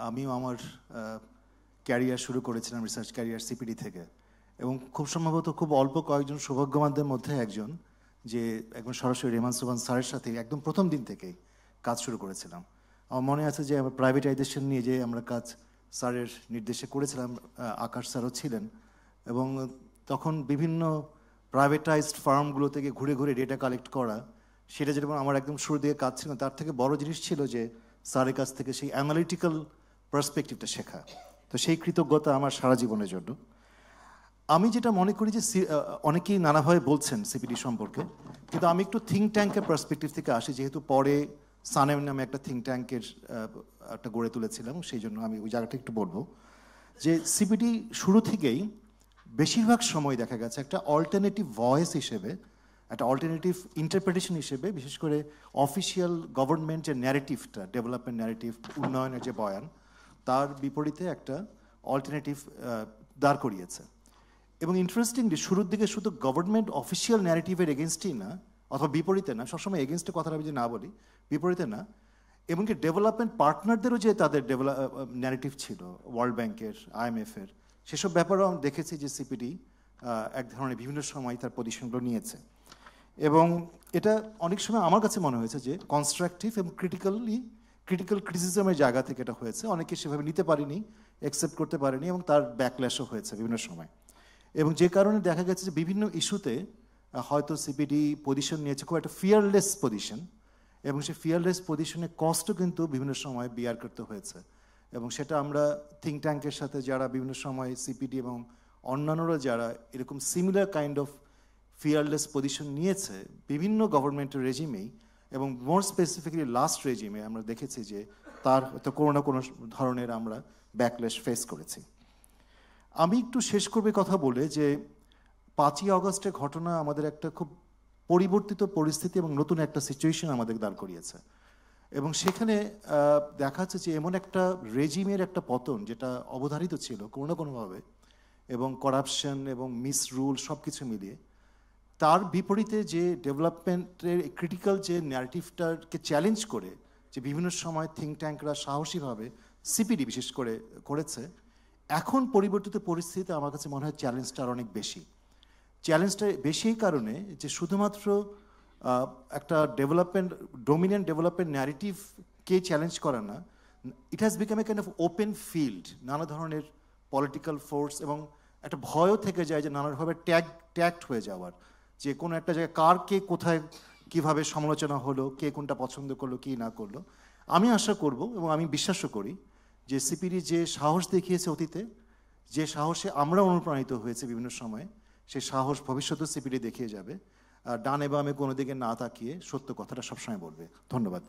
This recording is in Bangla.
আমিও আমার ক্যারিয়ার শুরু করেছিলাম রিসার্চ ক্যারিয়ার সিপিডি থেকে, এবং খুব সম্ভবত খুব অল্প কয়েকজন সৌভাগ্যবানদের মধ্যে একজন, যে একদম সরাসরি রেহমান সুবহান স্যারের সাথে একদম প্রথম দিন থেকেই কাজ শুরু করেছিলাম। আমার মনে আছে যে আমরা প্রাইভেটাইজেশন নিয়ে যে আমরা কাজ স্যারের নির্দেশে করেছিলাম, আকাশ স্যারও ছিলেন, এবং তখন বিভিন্ন প্রাইভেটাইজড ফার্মগুলো থেকে ঘুরে ঘুরে ডেটা কালেক্ট করা, সেটা যেরকম আমার একদম শুরু দিকে কাজ ছিল, তার থেকে বড় জিনিস ছিল যে স্যারের কাছ থেকে সেই অ্যানালিটিক্যাল পার্সপেক্টিভটা শেখা। তো সেই কৃতজ্ঞতা আমার সারা জীবনের জন্য। আমি যেটা মনে করি যে অনেকেই নানাভাবে বলছেন সিপিডি সম্পর্কে, কিন্তু আমি একটু থিঙ্ক ট্যাঙ্কের পার্সপেক্টিভ থেকে আসি, যেহেতু পরে সানেম নামে একটা থিঙ্ক ট্যাঙ্কের একটা গড়ে তুলেছিলাম, সেই জন্য আমি ওই জায়গাটা একটু বলবো যে সিপিডি শুরু থেকেই বেশিরভাগ সময় দেখা গেছে একটা অল্টারনেটিভ ভয়েস হিসেবে, একটা অল্টারনেটিভ ইন্টারপ্রিটেশন হিসেবে, বিশেষ করে অফিসিয়াল গভর্নমেন্টের ন্যারেটিভটা, ডেভেলপমেন্ট ন্যারেটিভ, উন্নয়নের যে বয়ান, তার বিপরীতে একটা অল্টারনেটিভ দাঁড় করিয়েছে। এবং ইন্টারেস্টিংলি শুরুর দিকে শুধু গভর্নমেন্ট অফিসিয়াল ন্যারেটিভের এগেনস্টই না, অথবা বিপরীতে না, সবসময় এগেনস্টের কথাটা আমি যদি না বলি, বিপরীতে না, এমনকি ডেভেলপমেন্ট পার্টনারদেরও যে তাদের ন্যারেটিভ ছিল, ওয়ার্ল্ড ব্যাংকের, আইএমএফের, সেসব ব্যাপারেও আমি দেখেছি যে সিপিডি এক ধরনের বিভিন্ন সময় তার পজিশনগুলো নিয়েছে। এবং এটা অনেক সময় আমার কাছে মনে হয়েছে যে কনস্ট্রাকটিভ এবং ক্রিটিক্যাল ক্রিটিসিজমের জায়গা থেকে এটা হয়েছে। অনেকে সেভাবে নিতে পারেনি, অ্যাকসেপ্ট করতে পারেনি, এবং তার ব্যাকল্যাশও হয়েছে বিভিন্ন সময়। এবং যে কারণে দেখা গেছে যে বিভিন্ন ইস্যুতে হয়তো সিপিডি পজিশন নিয়েছে খুব একটা ফিয়ারলেস পজিশন, এবং সেই ফিয়ারলেস পজিশনের কষ্টও কিন্তু বিভিন্ন সময় বিয়ার করতে হয়েছে। এবং সেটা আমরা থিঙ্ক ট্যাঙ্কের সাথে যারা বিভিন্ন সময় সিপিডি এবং অন্যান্যরা যারা এরকম similar kind of fearless position নিয়েছে বিভিন্ন গভর্নমেন্টের রেজিমেই, এবং মোর স্পেসিফিক্যালি লাস্ট রেজিমে আমরা দেখেছি যে তার হয়তো কোনো না কোনো ধরনের আমরা ব্যাকল্যাশ ফেস করেছি। আমি একটু শেষ করবে কথা বলে যে 5ই আগস্টের ঘটনা আমাদের একটা খুব পরিবর্তিত পরিস্থিতি এবং নতুন একটা সিচুয়েশন আমাদের দাঁড় করিয়েছে, এবং সেখানে দেখা যাচ্ছে যে এমন একটা রেজিমের একটা পতন যেটা অবধারিত ছিল কোনো না কোনোভাবে, এবং করাপশন এবং মিস রুল সব কিছু মিলিয়ে, তার বিপরীতে যে ডেভেলপমেন্টের ক্রিটিক্যাল যে ন্যারেটিভটাকে চ্যালেঞ্জ করে যে বিভিন্ন সময় থিঙ্ক ট্যাঙ্করা সাহসীভাবে সিপিডি বিশেষ করে করেছে, এখন পরিবর্তিত পরিস্থিতিতে আমার কাছে মনে হয় চ্যালেঞ্জটা আর অনেক বেশি। চ্যালেঞ্জটা বেশি এই কারণে যে শুধুমাত্র একটা ডোমিনেন্ট ডেভেলপমেন্ট ন্যারেটিভকে চ্যালেঞ্জ করা না, it has become a kind of open field, নানা ধরনের পলিটিক্যাল ফোর্স, এবং একটা ভয়ও থেকে যায় যে নানাভাবে ট্যাগড হয়ে যাওয়ার, যে কোনো একটা জায়গায় কার কে কোথায় কিভাবে সমালোচনা হলো, কে কোনটা পছন্দ করলো কি না করলো। আমি আশা করব এবং আমি বিশ্বাসও করি যে সিপিডি যে সাহস দেখিয়েছে অতীতে, যে সাহসে আমরা অনুপ্রাণিত হয়েছে বিভিন্ন সময়ে, সেই সাহস ভবিষ্যতেও সিপিডি দেখিয়ে যাবে। ডানে বামে কোনো দিকে না তাকিয়ে সত্য কথাটা সবসময় বলবে। ধন্যবাদ।